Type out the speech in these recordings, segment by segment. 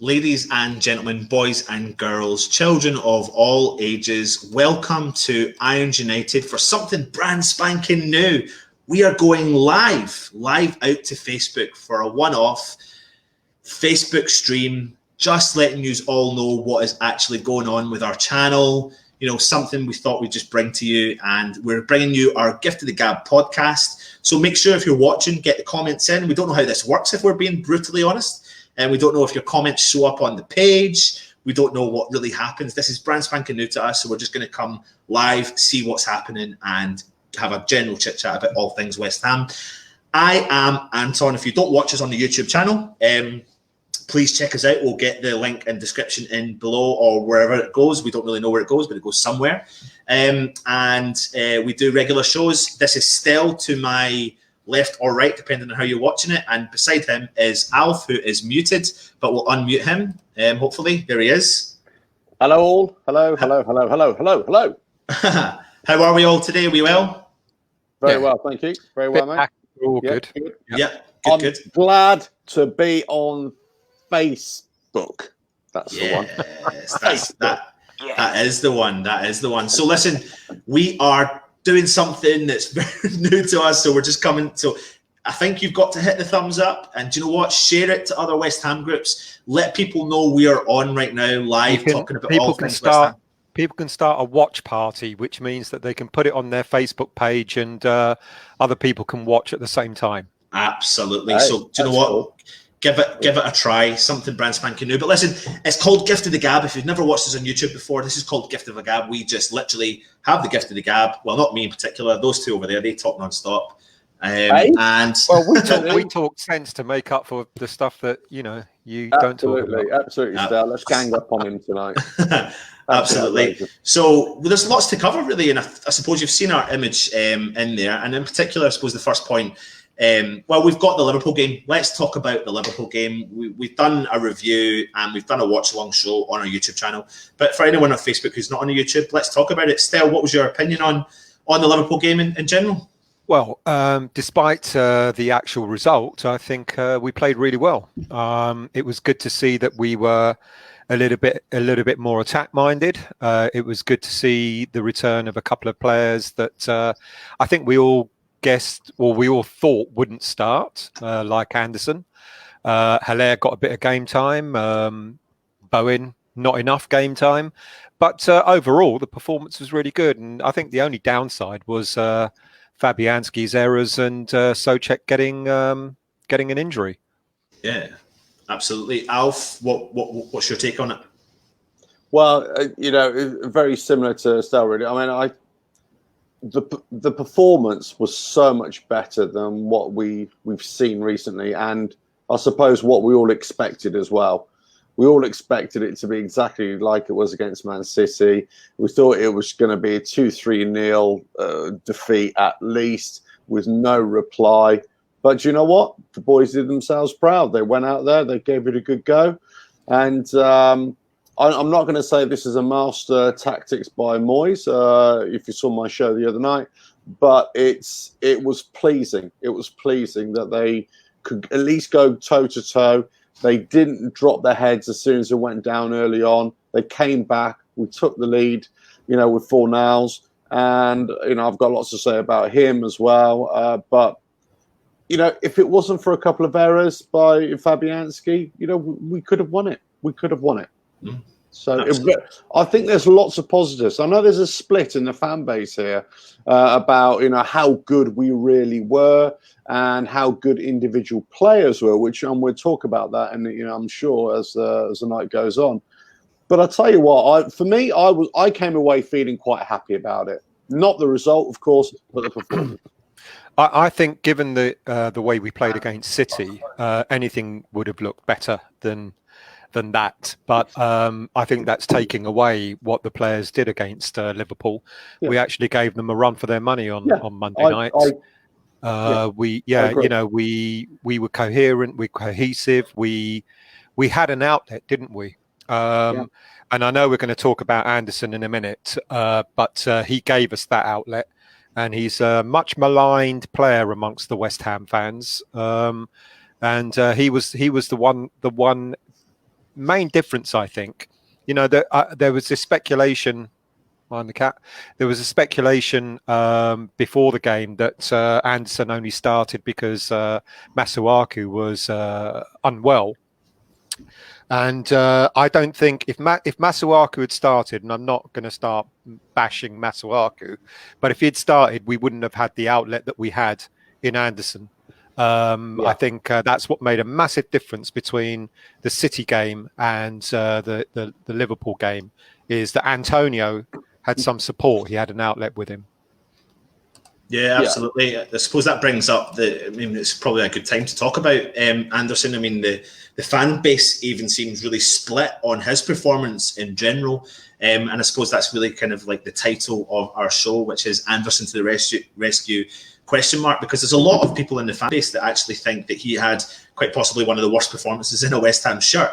Ladies and gentlemen, boys and girls, children of all ages, welcome to Irons United for something brand spanking new. We are going live out to Facebook for a one-off Facebook stream, just letting you all know what is actually going on with our channel. You know, something we thought we'd just bring to you, and we're bringing you our Gift of the Gab podcast. So make sure if you're watching, get the comments in. We don't know how this works, if we're being brutally honest. And we don't know if your comments show up on the page. We don't know what really happens. This is brand spanking new to us, so we're just going to come live, see what's happening, and have a general chit-chat about all things West Ham. I am Anton. If you don't watch us on the YouTube channel, please check us out. We'll get the link and description in below or wherever it goes. We don't really know where it goes, but it goes somewhere. And we do regular shows. This is Stel to my left or right, depending on how you're watching it. And beside him is Alf, who is muted, but we'll unmute him. Hopefully, there he is. Hello all. Hello. How are we all today? Are we well? Very well, thank you. Very well, mate. All good. Yeah, good. Glad to be on Facebook. That's the one. That is the one. That is the one. So listen, we are doing something that's very new to us, so we're just coming. So I think you've got to hit the thumbs up, and do you know what? Share it to other West Ham groups. Let people know we are on right now, live, talking about all things West Ham. People can start a watch party, which means that they can put it on their Facebook page, and other people can watch at the same time. Absolutely. So do you know what? Cool. Give it a try. Something brand spanking new. But listen, it's called Gift of the Gab. If you've never watched us on YouTube before, this is called Gift of the Gab. We just literally have the Gift of the Gab. Well, not me in particular. Those two over there, they talk non-stop. And we talk sense to make up for the stuff that you don't talk about. Absolutely, Stel. Let's gang up on him tonight. Absolutely. So there's lots to cover, really, and I suppose you've seen our image in there, and in particular, I suppose the first point. Well, we've got the Liverpool game. Let's talk about the Liverpool game. We've done a review and we've done a watch-along show on our YouTube channel. But for anyone on Facebook who's not on the YouTube, let's talk about it. Stel, what was your opinion on the Liverpool game in general? Well, despite the actual result, I think we played really well. It was good to see that we were a little bit more attack-minded. It was good to see the return of a couple of players that I think we all guessed, or we all thought wouldn't start, like Anderson. Haller got a bit of game time. Bowen, not enough game time. But overall, the performance was really good. And I think the only downside was Fabianski's errors and Souček getting an injury. Yeah, absolutely. Alf, what's your take on it? Well, very similar to Stel, really. I mean, the performance was so much better than what we've seen recently, and I suppose what we all expected as well. We all expected it to be exactly like it was against Man City. We thought it was going to be a 2-3-0 defeat at least, with no reply. But you know what? The boys did themselves proud. They went out there, they gave it a good go, and I'm not going to say this is a master tactics by Moyes, if you saw my show the other night, but it was pleasing. It was pleasing that they could at least go toe-to-toe. They didn't drop their heads as soon as it went down early on. They came back. We took the lead, with Fornals. And, I've got lots to say about him as well. But, if it wasn't for a couple of errors by Fabianski, we could have won it. We could have won it. Mm. So I think there's lots of positives. I know there's a split in the fan base here about how good we really were and how good individual players were, which we'll talk about that, and I'm sure as the night goes on. But I tell you what, I came away feeling quite happy about it. Not the result, of course, but the performance. I think, given the way we played against City, anything would have looked better than that, but I think that's taking away what the players did against Liverpool. Yeah. We actually gave them a run for their money on Monday night. We were coherent, we were cohesive, we had an outlet, didn't we? And I know we're going to talk about Anderson in a minute, but he gave us that outlet, and he's a much maligned player amongst the West Ham fans. And he was the one main difference, I think, there was this speculation. Mind the cat. There was a speculation before the game that Anderson only started because Masuaku was unwell. And I don't think if Masuaku had started, and I'm not going to start bashing Masuaku, but if he had started, we wouldn't have had the outlet that we had in Anderson. I think that's what made a massive difference between the City game and the Liverpool game, is that Antonio had some support. He had an outlet with him. Yeah, absolutely. I suppose that brings up it's probably a good time to talk about Anderson. I mean, the fan base even seems really split on his performance in general. And I suppose that's really kind of like the title of our show, which is Anderson to the rescue, question mark, because there's a lot of people in the fan base that actually think that he had quite possibly one of the worst performances in a West Ham shirt.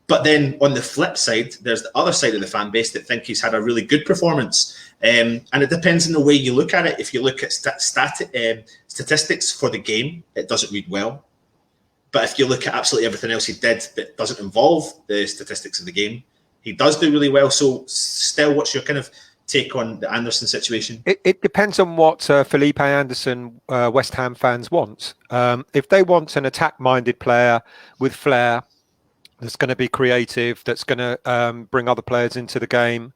But then on the flip side, there's the other side of the fan base that think he's had a really good performance. And it depends on the way you look at it. If you look at statistics for the game, it doesn't read well. But if you look at absolutely everything else he did that doesn't involve the statistics of the game, he does do really well. So still, what's your kind of take on the Anderson situation? It depends on what Felipe Anderson West Ham fans want. If they want an attack-minded player with flair, that's going to be creative, that's going to bring other players into the game,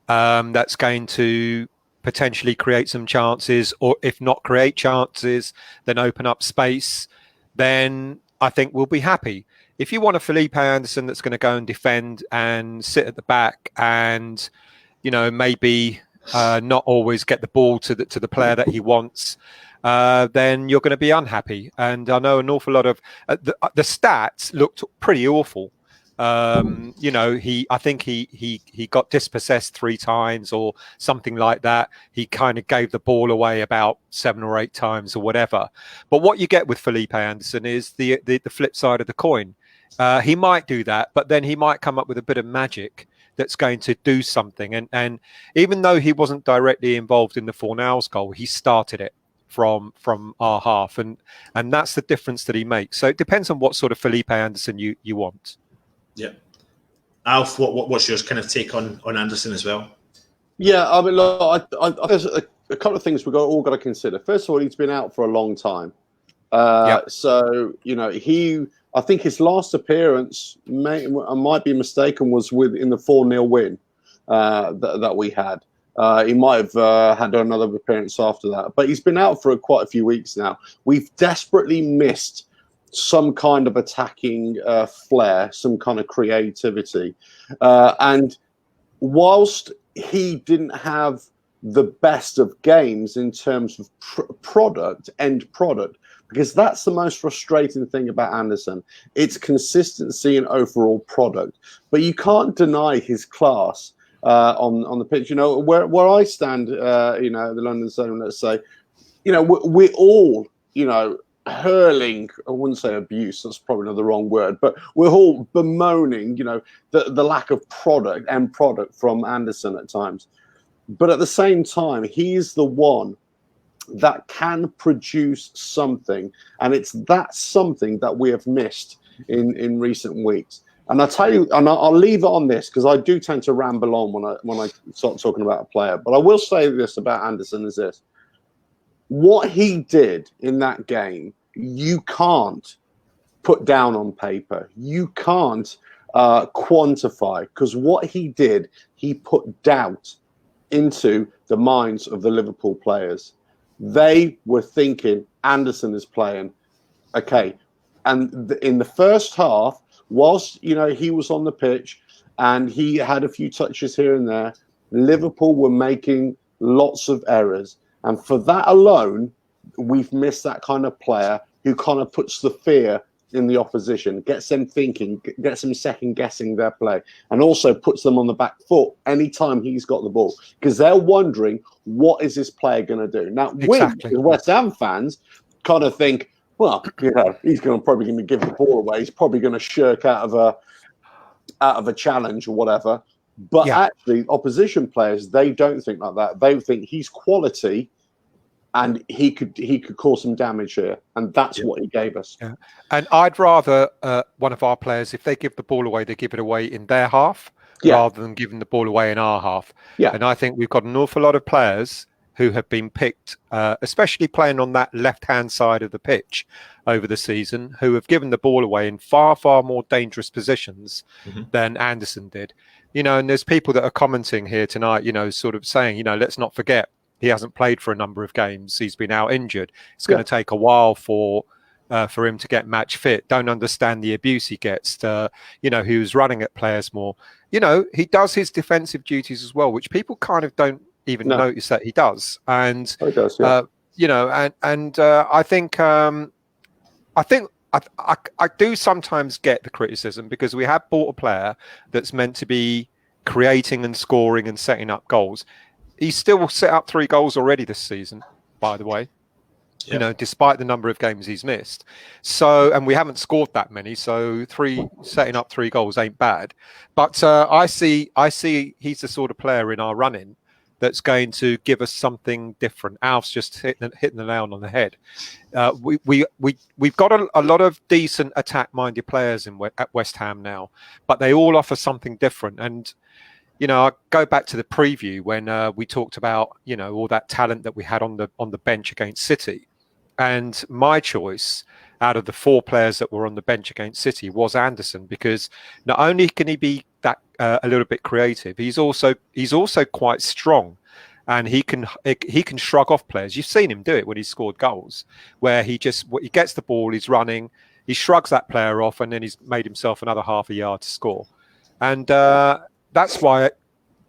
that's going to potentially create some chances, or if not create chances, then open up space, then I think we'll be happy. If you want a Felipe Anderson that's going to go and defend and sit at the back and, maybe not always get the ball to the player that he wants, then you're going to be unhappy. And I know an awful lot of the stats looked pretty awful. I think he got dispossessed 3 times or something like that. He kind of gave the ball away about 7 or 8 times or whatever. But what you get with Felipe Anderson is the flip side of the coin. He might do that, but then he might come up with a bit of magic that's going to do something. And even though he wasn't directly involved in the Fornals goal, he started it from our half, and that's the difference that he makes. So it depends on what sort of Felipe Anderson you want. Yeah, Alf, what's your kind of take on Anderson as well? Yeah, I mean, look, there's a couple of things we've all got to consider. First of all, he's been out for a long time, so I think his last appearance, I might be mistaken, was in the 4-0 win that we had. He might have had another appearance after that, but he's been out for quite a few weeks now. We've desperately missed some kind of attacking flair, some kind of creativity. And whilst he didn't have the best of games in terms of end product, because that's the most frustrating thing about Anderson. It's consistency and overall product. But you can't deny his class on the pitch. Where I stand, the London Zone, let's say, we're all, hurling, I wouldn't say abuse, that's probably not the wrong word, but we're all bemoaning, the lack of end product from Anderson at times. But at the same time, he's the one that can produce something, and it's that something that we have missed in recent weeks. And I tell you, and I'll leave it on this because I do tend to ramble on when I start talking about a player. But I will say this about Anderson is this: what he did in that game, you can't put down on paper. You can't quantify, because what he did, he put doubt into the minds of the Liverpool players. They were thinking Anderson is playing. Okay. And in the first half, whilst, he was on the pitch and he had a few touches here and there, Liverpool were making lots of errors. And for that alone, we've missed that kind of player who kind of puts the fear in the opposition, gets them thinking, gets them second-guessing their play, and also puts them on the back foot anytime he's got the ball, because they're wondering, what is this player going to do? Now, exactly. We, as West Ham fans, kind of think, well, he's probably going to give the ball away. He's probably going to shirk out of a challenge or whatever. But actually, opposition players, they don't think like that. They think he's quality, and he could cause some damage here, and that's what he gave us. Yeah. And I'd rather one of our players, if they give the ball away, they give it away in their half rather than giving the ball away in our half. Yeah. And I think we've got an awful lot of players who have been picked, especially playing on that left-hand side of the pitch over the season, who have given the ball away in far, far more dangerous positions than Anderson did. You know, and there's people that are commenting here tonight, you know, sort of saying, you know, let's not forget he hasn't played for a number of games. He's been out injured. It's going to take a while for him to get match fit. Don't understand the abuse he gets. You know, he was running at players more. You know, he does his defensive duties as well, which people kind of don't even notice that he does. And he does, you know, and I think I do sometimes get the criticism because we have bought a player that's meant to be creating and scoring and setting up goals. He's still set up 3 goals already this season, by the way. You know, despite the number of games he's missed. So, and we haven't scored that many. So setting up 3 goals ain't bad. But I see he's the sort of player in our running that's going to give us something different. Alf's just hitting the nail on the head. We've got a lot of decent attack-minded players at West Ham now, but they all offer something different. And you know, I go back to the preview when we talked about, you know, all that talent that we had on the bench against City. And my choice out of the 4 players that were on the bench against City was Anderson, because not only can he be that a little bit creative, he's also quite strong, and he can shrug off players. You've seen him do it when he scored goals, where he gets the ball, he's running, he shrugs that player off, and then he's made himself another half a yard to score. And that's why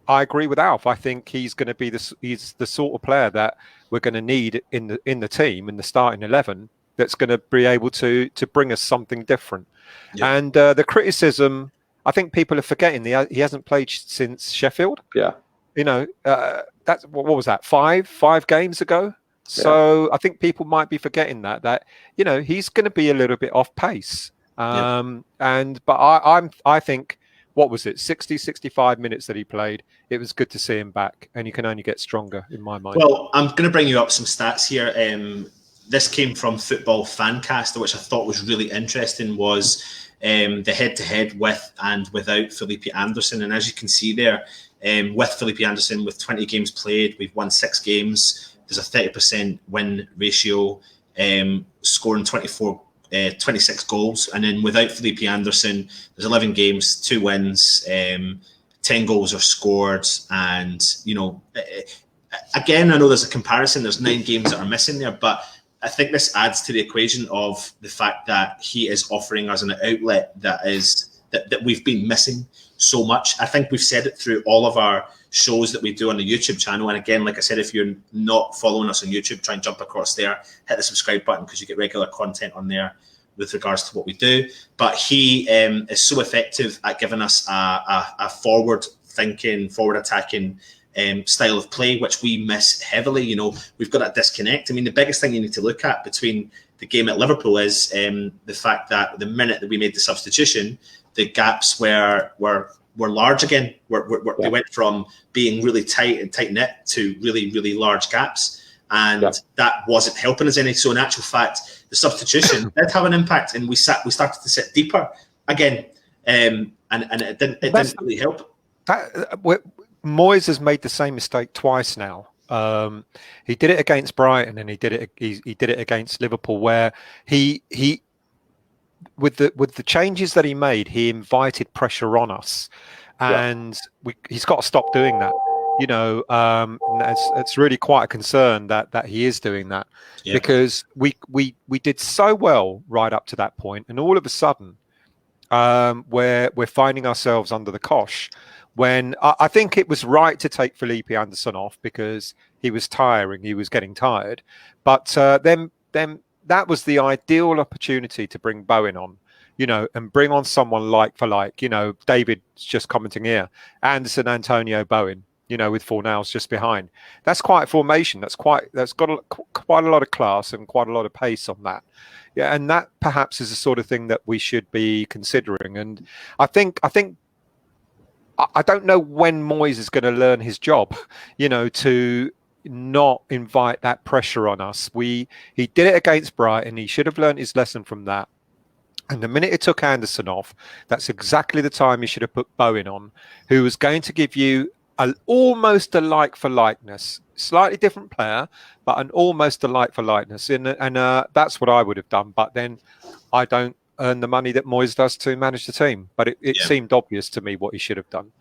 I agree with Alf. I think he's going to be he's the sort of player that we're going to need in the team, in the starting 11, that's going to be able to bring us something different. Yeah. And the criticism, I think people are forgetting he hasn't played since Sheffield. Yeah. You know, that's what was that? 5 games ago. So I think people might be forgetting that you know, he's going to be a little bit off pace. But I think, what was it, 65 minutes that he played, it was good to see him back, and he can only get stronger in my mind. Well, I'm going to bring you up some stats here. This came from Football Fancast, which I thought was really interesting, was the head-to-head with and without Felipe Anderson. And as you can see there, with Felipe Anderson, with 20 games played, we've won 6 games. There's a 30% win ratio, scoring 26 goals. And then without Felipe Anderson, there's 11 games, 2 wins, 10 goals are scored. And, you know, again, I know there's a comparison. There's 9 games that are missing there, but I think this adds to the equation of the fact that he is offering us an outlet that we've been missing so much. I think we've said it through all of our shows that we do on the YouTube channel. And again, like I said, if you're not following us on YouTube, try and jump across there, hit the subscribe button, because you get regular content on there with regards to what we do. But he is so effective at giving us a forward-thinking, forward-attacking style of play, which we miss heavily. You know, we've got that disconnect. I mean, the biggest thing you need to look at between the game at Liverpool is the fact that the minute that we made the substitution, the gaps were large again. They went from being really tight and tight-knit to really, really large gaps. And that wasn't helping us any. So in actual fact, the substitution did have an impact, and we started to sit deeper again. And it didn't really help. Moyes has made the same mistake twice now. He did it against Brighton, and he did it against Liverpool, where he with the changes that he made, he invited pressure on us, and he's got to stop doing that. You know, it's really quite a concern that he is doing that, because we did so well right up to that point, and all of a sudden, we're finding ourselves under the cosh. When I think it was right to take Felipe Anderson off because he was tiring, he was getting tired. But then that was the ideal opportunity to bring Bowen on, you know, and bring on someone like for like. You know, David's just commenting here, Anderson, Antonio, Bowen, you know, with Fornals just behind. That's quite a formation. That's got quite a lot of class and quite a lot of pace on that. Yeah, and that perhaps is the sort of thing that we should be considering. And I think. I don't know when Moyes is going to learn his job, you know, to not invite that pressure on us. He did it against Brighton. He should have learned his lesson from that. And the minute he took Anderson off, that's exactly the time he should have put Bowen on, who was going to give you almost a like for likeness, slightly different player, but almost a like for likeness. And that's what I would have done. But then I don't earn the money that Moyes does to manage the team. But it seemed obvious to me what he should have done.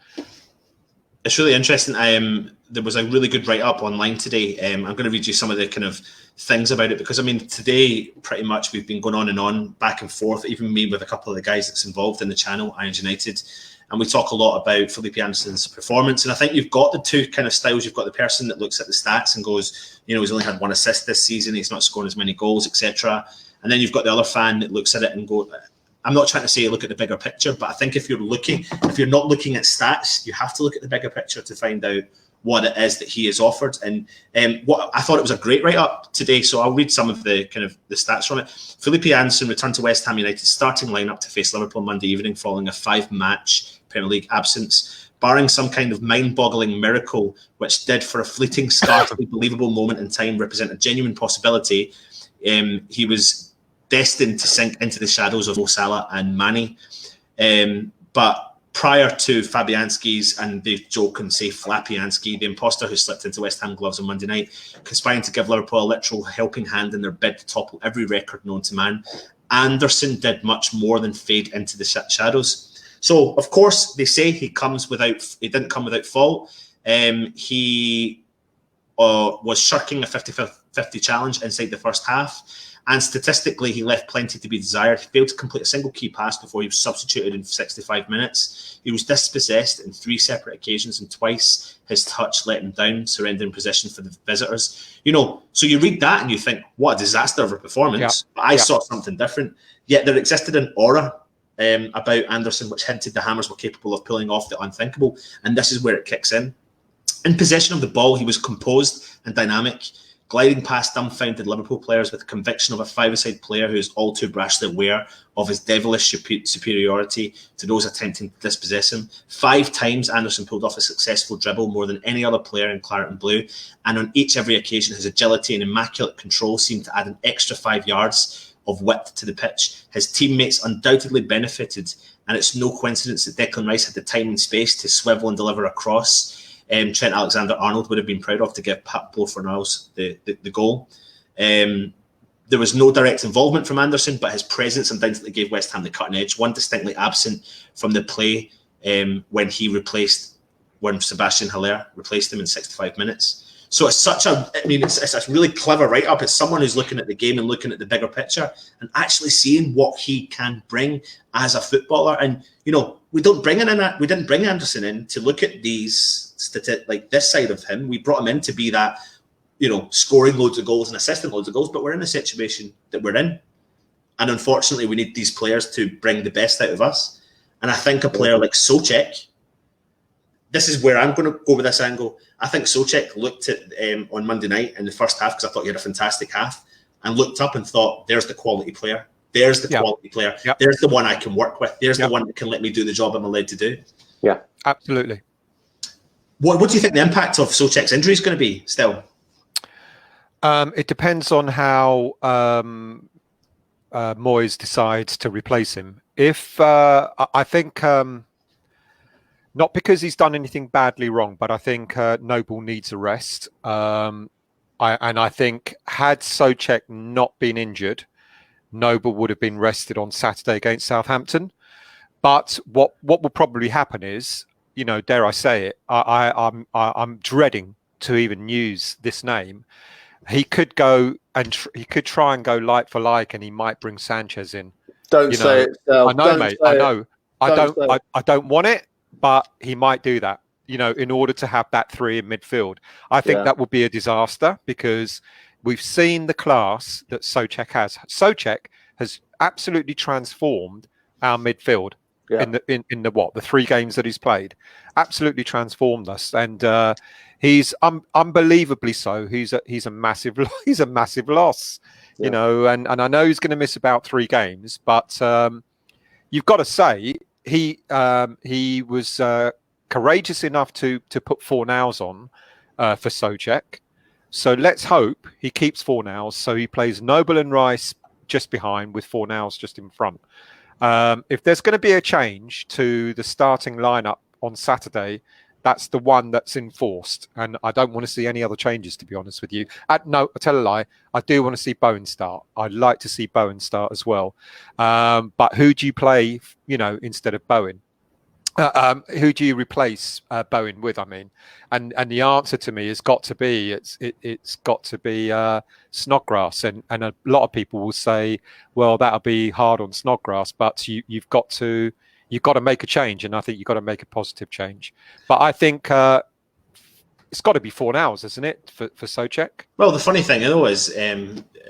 It's really interesting. There was a really good write-up online today. I'm going to read you some of the kind of things about it, because I mean, today pretty much we've been going on and on, back and forth, even me with a couple of the guys that's involved in the channel, Irons United, and we talk a lot about Felipe Anderson's performance. And I think you've got the two kind of styles. You've got the person that looks at the stats and goes, you know, he's only had 1 assist this season, he's not scoring as many goals, etc. And then you've got the other fan that looks at it and goes, I'm not trying to say look at the bigger picture, but I think if you're not looking at stats, you have to look at the bigger picture to find out what it is that he has offered. And what I thought it was a great write-up today, so I'll read some of the kind of the stats from it. Felipe Anderson returned to West Ham United's starting lineup to face Liverpool Monday evening following a 5-match Premier League absence. Barring some kind of mind-boggling miracle, which did for a fleeting, scarcely believable moment in time represent a genuine possibility, he was destined to sink into the shadows of Mo Salah and Mane. But prior to Fabianski's, and they joke and say Flapianski, the imposter who slipped into West Ham gloves on Monday night, conspiring to give Liverpool a literal helping hand in their bid to topple every record known to man, Anderson did much more than fade into the shadows. So, of course, they say he didn't come without fault. He was shirking a 50-50 challenge inside the first half. And statistically, he left plenty to be desired. He failed to complete a single key pass before he was substituted in 65 minutes. He was dispossessed in 3 separate occasions, and twice his touch let him down, surrendering possession for the visitors. You know, so you read that and you think, what a disaster of a performance. Yeah. But I saw something different. Yet there existed an aura about Anderson which hinted the Hammers were capable of pulling off the unthinkable. And this is where it kicks in. In possession of the ball, he was composed and dynamic, gliding past dumbfounded Liverpool players with the conviction of a five-a-side player who is all too brashly aware of his devilish superiority to those attempting to dispossess him. 5 times Anderson pulled off a successful dribble, more than any other player in claret and blue, and on every occasion his agility and immaculate control seemed to add an extra 5 yards of width to the pitch. His teammates undoubtedly benefited, and it's no coincidence that Declan Rice had the time and space to swivel and deliver a cross. Trent Alexander-Arnold would have been proud of to give Pablo Fornals the goal. There was no direct involvement from Anderson, but his presence undoubtedly gave West Ham the cutting edge, one distinctly absent from the play when Sebastian Haller replaced him in 65 minutes. So it's it's a really clever write-up. It's someone who's looking at the game and looking at the bigger picture and actually seeing what he can bring as a footballer. And, you know, we didn't bring Anderson in to look at these like this side of him. We brought him in to be that, you know, scoring loads of goals and assisting loads of goals, but we're in a situation that we're in. And unfortunately, we need these players to bring the best out of us. And I think a player like Souček, this is where I'm going to go with this angle. I think Souček looked at on Monday night in the first half, because I thought he had a fantastic half, and looked up and thought, there's the quality player. There's the quality player. Yep. There's the one I can work with. There's the one that can let me do the job I'm allowed to do. Yeah, absolutely. What do you think the impact of Souček's injury is going to be still? It depends on how Moyes decides to replace him. If I think... not because he's done anything badly wrong, but I think Noble needs a rest. And I think had Souček not been injured, Noble would have been rested on Saturday against Southampton. But what will probably happen is, you know, dare I say it, I'm dreading to even use this name. He could go and he could try and go like for like, and he might bring Sanchez in. Don't say it. I know, mate. I know. I don't want it. But he might do that, you know, in order to have that 3 in midfield. I think that would be a disaster, because we've seen the class that Souček has. Souček has absolutely transformed our midfield in the 3 games that he's played. Absolutely transformed us, and he's unbelievably so. He's a massive loss, you know, and I know he's going to miss about 3 games, but you've got to say. He was courageous enough to put Fornals on for Souček. So let's hope he keeps Fornals. So he plays Noble and Rice just behind with Fornals just in front. If there's going to be a change to the starting lineup on Saturday, that's the one that's enforced. And I don't want to see any other changes, to be honest with you. No, I tell a lie. I do want to see Bowen start. I'd like to see Bowen start as well. But who do you play, instead of Bowen? Who do you replace Bowen with? I mean, and the answer to me has got to be it's got to be Snodgrass, and a lot of people will say, well, that'll be hard on Snodgrass, but you've got to make a change, and I think you've got to make a positive change. But I think it's got to be Fornals, isn't it, for Souček? Well, the funny thing though is,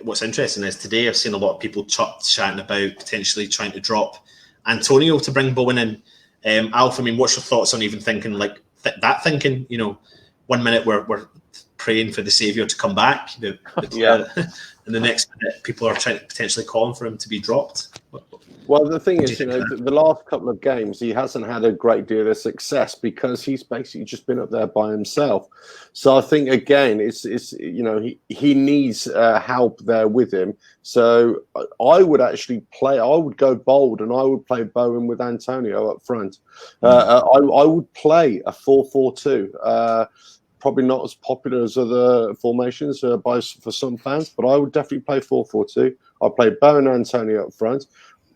what's interesting is today I've seen a lot of people chatting about potentially trying to drop Antonio to bring Bowen in. Alf, I mean, what's your thoughts on even thinking like that? Thinking, 1 minute we're praying for the saviour to come back, and the next minute people are trying to potentially calling for him to be dropped. Well, the thing is, the last couple of games he hasn't had a great deal of success because he's basically just been up there by himself. So I think again, it's he needs help there with him. So I would actually I would go bold and I would play Bowen with Antonio up front. I would play a 4-4-2. Probably not as popular as other formations for some fans, but I would definitely play 4-4-2. I'd play Bowen and Antonio up front.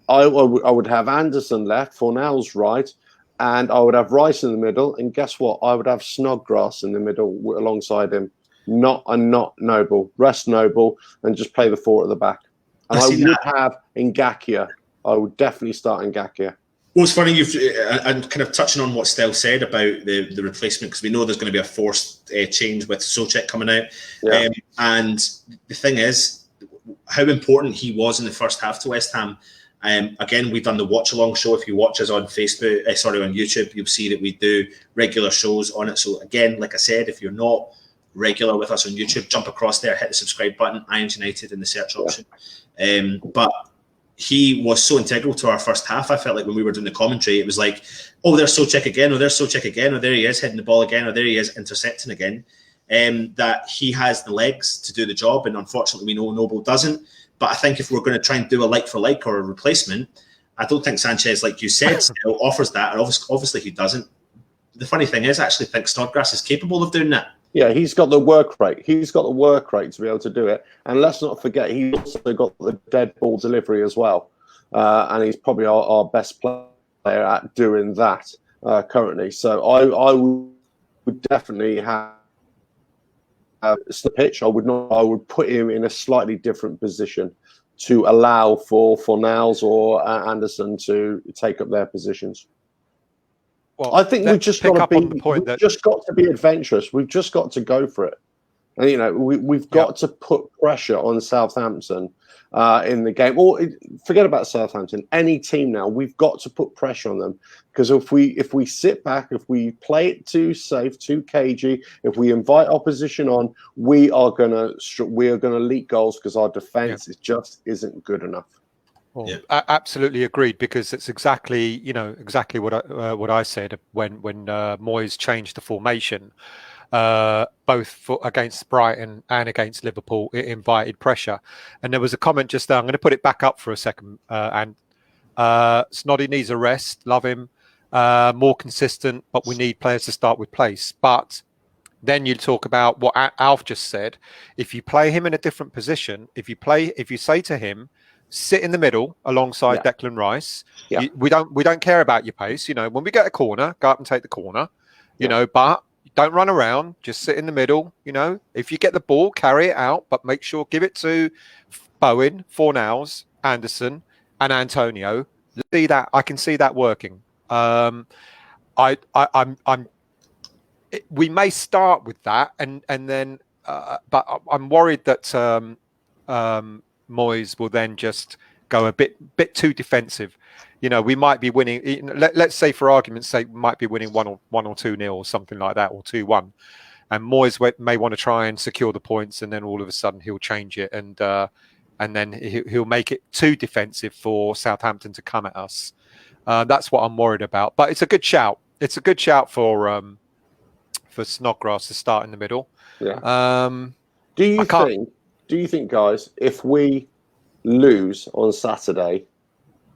I would have Anderson left, Fornals right, and I would have Rice in the middle. And guess what? I would have Snodgrass in the middle alongside him. Not Noble. Rest Noble and just play the 4 at the back. And I would have Ngakia. I would definitely start Ngakia. Well, it's funny and kind of touching on what Stell said about the replacement, because we know there's going to be a forced change with Souček coming out. Yeah. And the thing is, how important he was in the first half to West Ham. Again, we've done the watch along show. If you watch us on Facebook, on YouTube, you'll see that we do regular shows on it. So again, like I said, if you're not regular with us on YouTube, jump across there, hit the subscribe button, Irons United in the search option. But he was so integral to our first half. I felt like when we were doing the commentary, it was like, oh, there's Souček again, or there's Souček again, or there he is heading the ball again, or there he is intercepting again. That he has the legs to do the job, and unfortunately we know Noble doesn't. But I think if we're going to try and do a like for like or a replacement, I don't think Sanchez, like you said, still offers that. And obviously he doesn't. The funny thing is, I actually think Snodgrass is capable of doing that. Yeah, he's got the work rate. He's got the work rate to be able to do it. And let's not forget, he's also got the dead ball delivery as well. And he's probably our best player at doing that currently. So I would definitely have the pitch. I would put him in a slightly different position to allow for Fornals or Anderson to take up their positions. Well, I think we've just got to be adventurous. We've just got to go for it. And, we've got to put pressure on Southampton in the game. Or forget about Southampton. Any team now, we've got to put pressure on them, because if we sit back, if we play it too safe, too cagey, if we invite opposition on, we are gonna leak goals because our defence just isn't good enough. Well, absolutely agreed, because it's exactly what I said when Moyes changed the formation, both against Brighton and against Liverpool. It invited pressure, and there was a comment just there. I'm going to put it back up for a second. And Snoddy needs a rest. Love him, more consistent, but we need players to start with pace. But then you talk about what Alf just said. If you play him in a different position, if you say to him, sit in the middle alongside Declan Rice. Yeah. We don't care about your pace. When we get a corner, go up and take the corner. But don't run around. Just sit in the middle. If you get the ball, carry it out, but make sure give it to Bowen, Fornals, Anderson, and Antonio. See that? I can see that working. We may start with that, and then, but I'm worried that Moyes will then just go a bit too defensive. We might be winning. Let's say, for argument's sake, we might be winning 1 or 2-0 or something like that, or 2-1, and Moyes may want to try and secure the points, and then all of a sudden he'll change it, and then he'll make it too defensive for Southampton to come at us. That's what I'm worried about. But it's a good shout. It's a good shout for Snodgrass to start in the middle. Yeah. Do you think, guys, if we lose on Saturday,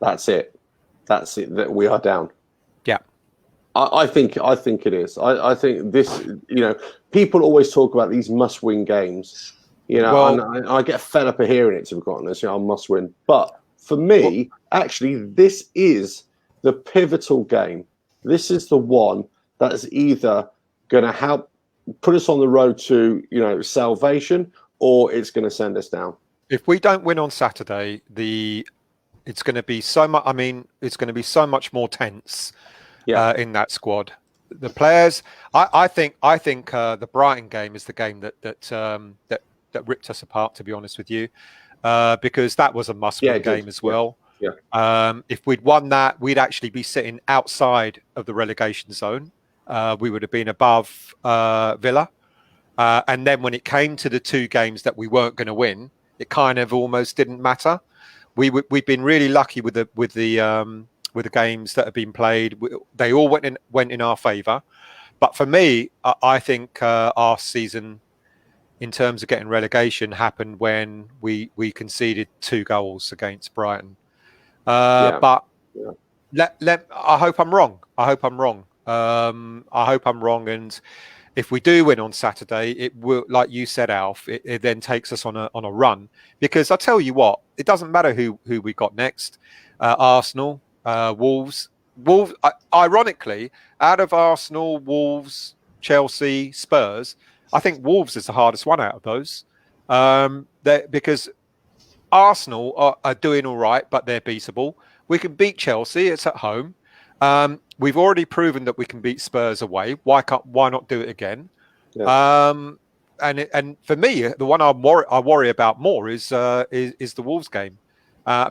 that's it? That's it, that we are down? Yeah. I think it is. I think this, people always talk about these must-win games, and I get fed up of hearing it, to be quite honest. I must win. But for me, actually, this is the pivotal game. This is the one that's either going to help put us on the road to, salvation, or it's going to send us down. If we don't win on Saturday, it's going to be so much. I mean, it's going to be so much more tense in that squad. The players, I think the Brighton game is the game that ripped us apart. To be honest with you, because that was a must-win game as well. Yeah. If we'd won that, we'd actually be sitting outside of the relegation zone. We would have been above Villa. And then when it came to the two games that we weren't going to win, it kind of almost didn't matter. We've been really lucky with the games that have been played. They all went in our favour. But for me, I think our season, in terms of getting relegation, happened when we conceded 2 goals against Brighton. But I hope I'm wrong. I hope I'm wrong. And if we do win on Saturday, it will, like you said, Alf, it then takes us on a run. Because I tell you what, it doesn't matter who we got next. Arsenal, Wolves. Ironically, out of Arsenal, Wolves, Chelsea, Spurs, I think Wolves is the hardest one out of those. Because Arsenal are doing all right, but they're beatable. We can beat Chelsea. It's at home. We've already proven that we can beat Spurs away. Why not do it again? Yeah. And for me, the one I worry about more is the Wolves game,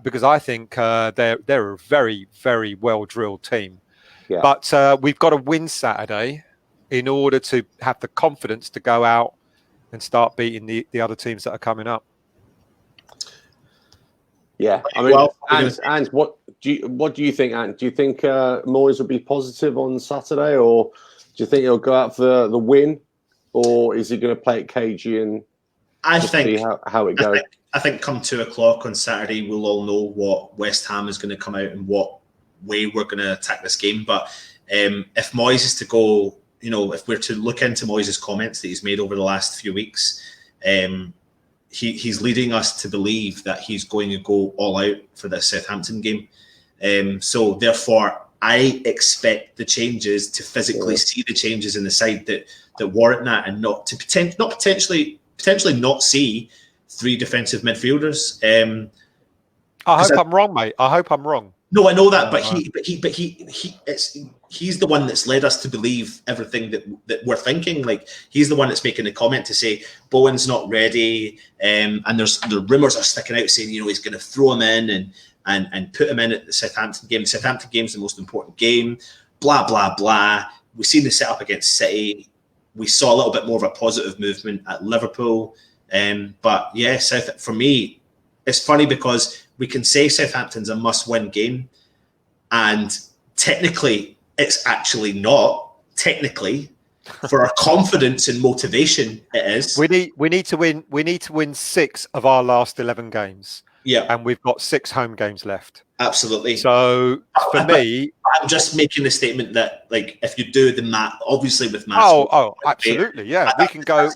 because I think they're a very, very well drilled team. Yeah. But we've got to win Saturday in order to have the confidence to go out and start beating the other teams that are coming up. Yeah, I mean, and what do you think, Ant? Do you think Moyes will be positive on Saturday, or do you think he'll go out for the win, or is he going to play it cagey and see how it goes? I think come 2:00 on Saturday, we'll all know what West Ham is going to come out and what way we're going to attack this game. But if Moyes is to go, if we're to look into Moyes' comments that he's made over the last few weeks, he's leading us to believe that he's going to go all out for this Southampton game. So therefore, I expect the changes to physically see the changes in the side that warrant that, and not to potentially not see 3 defensive midfielders. I hope I'm wrong, mate. I hope I'm wrong. No, I know that, but he's the one that's led us to believe everything that we're thinking. Like, he's the one that's making the comment to say Bowen's not ready, and the rumours are sticking out saying he's going to throw him in and put him in at the Southampton game. The Southampton game's the most important game. Blah blah blah. We've seen the setup against City. We saw a little bit more of a positive movement at Liverpool, but yeah, for me, it's funny because we can say Southampton's a must-win game, and technically, it's actually not. Technically, for our confidence and motivation, it is. We need to win. We need to win 6 of our last 11 games. Yeah, and we've got 6 home games left. Absolutely. So for me, I'm just making the statement that, like, if you do the math, obviously with math. Oh, absolutely, yeah. We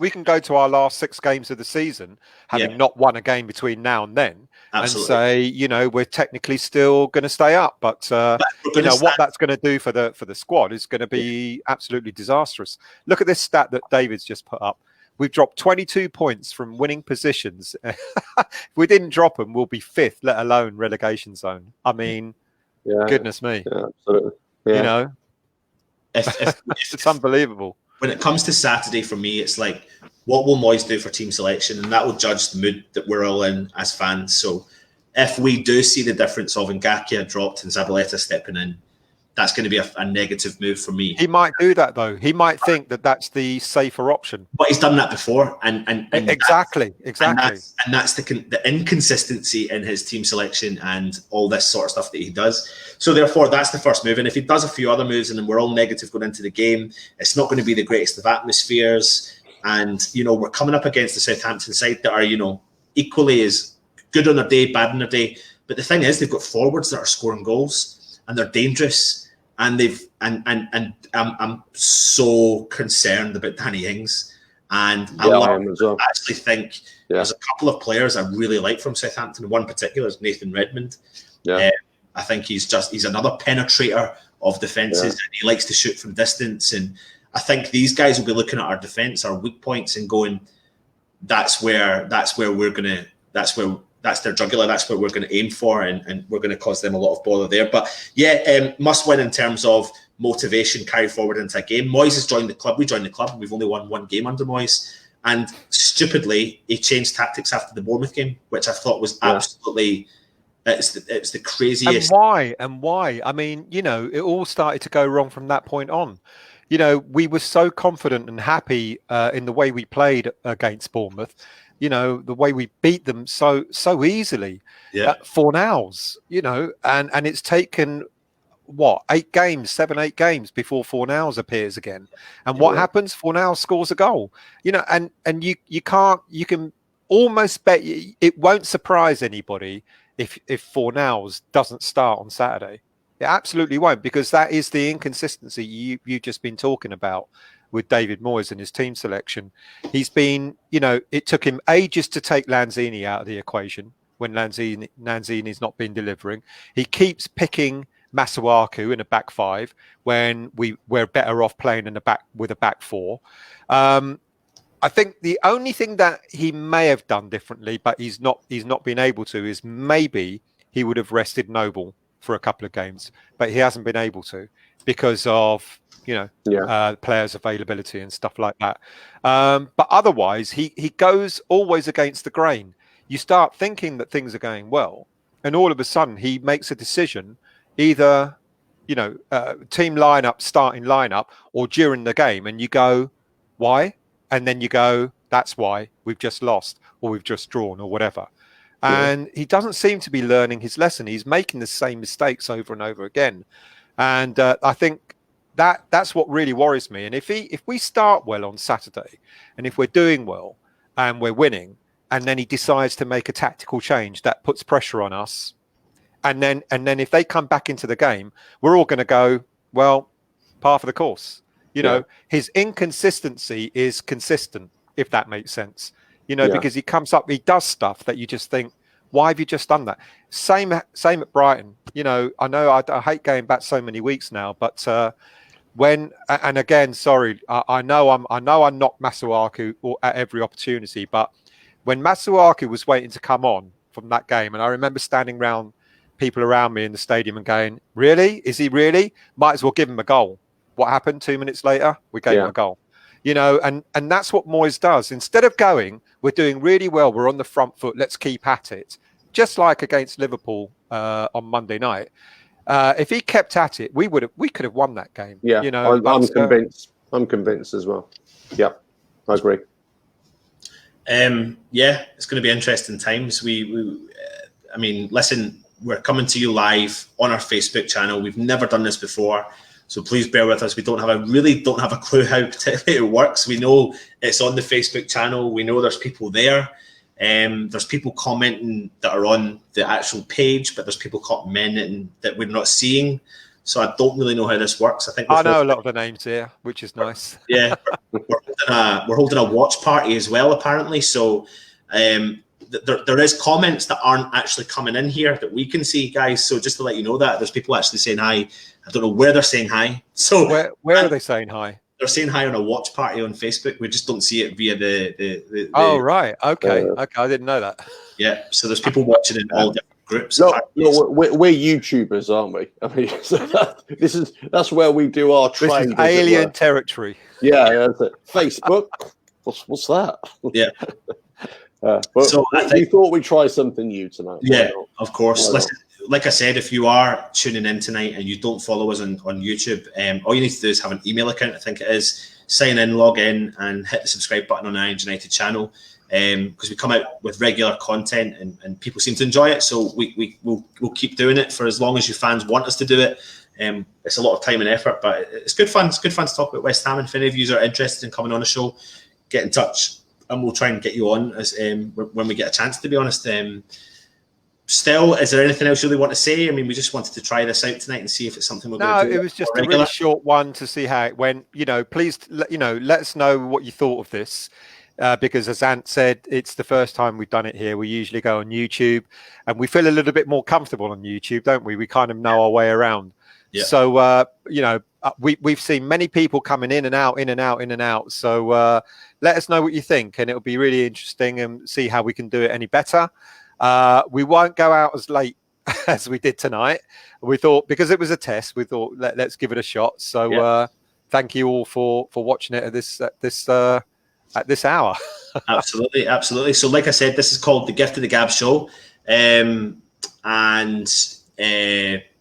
can go to our last 6 games of the season, having not won a game between now and then, absolutely, and say, we're technically still going to stay up. But what that's going to do for the squad is going to be absolutely disastrous. Look at this stat that David's just put up. We've dropped 22 points from winning positions. If we didn't drop them, we'll be 5th, let alone relegation zone. I mean, goodness me. Yeah, absolutely. Yeah. It's unbelievable. When it comes to Saturday, for me, it's like, what will Moyes do for team selection? And that will judge the mood that we're all in as fans. So if we do see the difference of Ngakia dropped and Zabaleta stepping in, that's going to be a negative move for me. He might do that, though. He might think that that's the safer option. But he's done that before, and exactly. And that's the inconsistency in his team selection and all this sort of stuff that he does. So therefore, that's the first move. And if he does a few other moves, and then we're all negative going into the game, it's not going to be the greatest of atmospheres. And, you know, we're coming up against the Southampton side that are, you know, equally as good on their day, bad on their day. But the thing is, they've got forwards that are scoring goals and they're dangerous. And I'm so concerned about Danny Ings. And I actually think there's a couple of players I really like from Southampton. One particular is Nathan Redmond. Yeah. I think he's another penetrator of defences, and he likes to shoot from distance. And I think these guys will be looking at our defence, our weak points, and going, that's their jugular, that's where we're going to aim for, and we're going to cause them a lot of bother there. But yeah, must win in terms of motivation, carry forward into a game. Moyes has joined the club. We joined the club, and we've only won one game under Moyes. And stupidly, he changed tactics after the Bournemouth game, which I thought was absolutely... It's the craziest. And why? I mean, you know, it all started to go wrong from that point on. You know, we were so confident and happy in the way we played against Bournemouth. You know, the way we beat them so easily. Yeah. Fornals, you know, and it's taken what, 8 games, 7-8 games before Fornals appears again. And what happens? Fornals scores a goal. You know, and you can almost bet it won't surprise anybody if Fornals doesn't start on Saturday. It absolutely won't, because that is the inconsistency you've just been talking about with David Moyes and his team selection. He's been, you know, it took him ages to take Lanzini out of the equation when Lanzini's not been delivering. He keeps picking Masuaku in a back 5 when we're better off playing with a back 4. I think the only thing that he may have done differently, but he's not been able to, is maybe he would have rested Noble for a couple of games, but he hasn't been able to because of, you know, players' availability and stuff like that. But otherwise, he goes always against the grain. You start thinking that things are going well, and all of a sudden he makes a decision, either, you know, team lineup, starting lineup, or during the game, and you go, why? And then you go, that's why we've just lost, or we've just drawn, or whatever. And he doesn't seem to be learning his lesson. He's making the same mistakes over and over again. And I think that's what really worries me. And if we start well on Saturday, and if we're doing well and we're winning, and then he decides to make a tactical change that puts pressure on us, and then if they come back into the game, we're all going to go, well, par for the course. You know, his inconsistency is consistent, if that makes sense. You know, because he comes up, he does stuff that you just think, why have you just done that? Same at Brighton. You know I hate going back so many weeks now, but and again, sorry, I know I knock Masuaku at every opportunity, but when Masuaku was waiting to come on from that game, and I remember standing around people around me in the stadium and going, really? Is he really? Might as well give him a goal. What happened 2 minutes later? We gave him a goal. You know, and that's what Moyes does. Instead of going, we're doing really well, we're on the front foot, let's keep at it. Just like against Liverpool on Monday night. If he kept at it, we could have won that game. Yeah, you know, I'm convinced. I'm convinced as well. Yeah, I agree. It's going to be interesting times. I mean, listen, we're coming to you live on our Facebook channel. We've never done this before. So please bear with us. We really don't have a clue how particularly it works. We know it's on the Facebook channel. We know there's people there. There's people commenting that are on the actual page, but there's people commenting that we're not seeing. So I don't really know how this works. I know a lot of the names here, which is nice. Yeah, we're holding a watch party as well, apparently. So there is comments that aren't actually coming in here that we can see, guys. So just to let you know that there's people actually saying hi. I don't know where they're saying hi. So where are they saying hi? They're saying hi on a watch party on Facebook. We just don't see it via the Oh, right. Okay. Okay. I didn't know that. Yeah. So there's people watching in all different groups. No, we're YouTubers, aren't we? I mean, so that's where we do our trade. This is alien territory. Yeah, that's it. Facebook. What's that? Yeah. But so we thought we'd try something new tonight. Yeah, of course. Listen, like I said, if you are tuning in tonight and you don't follow us on YouTube, all you need to do is have an email account, I think it is. Sign in, log in, and hit the subscribe button on the Irons United channel, because we come out with regular content and people seem to enjoy it. So we'll keep doing it for as long as you fans want us to do it. It's a lot of time and effort, but it's good fun. It's good fun to talk about West Ham. And if any of you are interested in coming on the show, get in touch, and we'll try and get you on as when we get a chance. To be honest, Still, is there anything else you really want to say? I mean, we just wanted to try this out tonight and see if it's something we're going to do. No, it was just a really short one to see how it went. Please, let us know what you thought of this. Because as Ant said, it's the first time we've done it here. We usually go on YouTube, and we feel a little bit more comfortable on YouTube, don't we? We kind of know our way around. Yeah. So, we've seen many people coming in and out, in and out, in and out. So let us know what you think, and it'll be really interesting and see how we can do it any better. We won't go out as late as we did tonight. We thought, because it was a test, we thought let's give it a shot. So thank you all for watching it at this hour. Absolutely. So like I said, this is called the Gift of the Gab Show. And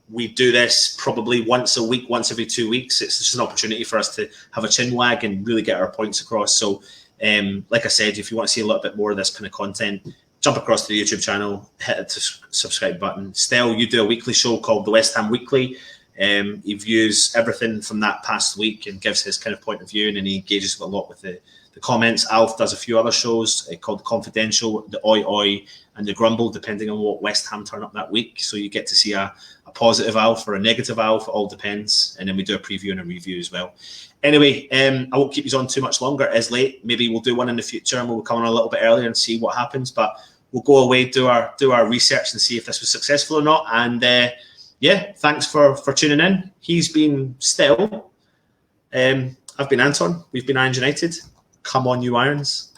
we do this probably once a week, once every 2 weeks. It's just an opportunity for us to have a chin wag and really get our points across. So like I said, if you want to see a little bit more of this kind of content, jump across to the YouTube channel, hit the subscribe button. Stel, you do a weekly show called the West Ham Weekly. He views everything from that past week and gives his kind of point of view, and then he engages a lot with the comments. Alf does a few other shows called The Confidential, the Oi Oi, and the Grumble, depending on what West Ham turn up that week. So you get to see a positive Alf or a negative Alf, it all depends. And then we do a preview and a review as well. Anyway, I won't keep you on too much longer. It is late. Maybe we'll do one in the future and we'll come on a little bit earlier and see what happens. But we'll go away, do our research and see if this was successful or not. And thanks for tuning in. He's been Stel. I've been Anton. We've been Irons United. Come on, you Irons.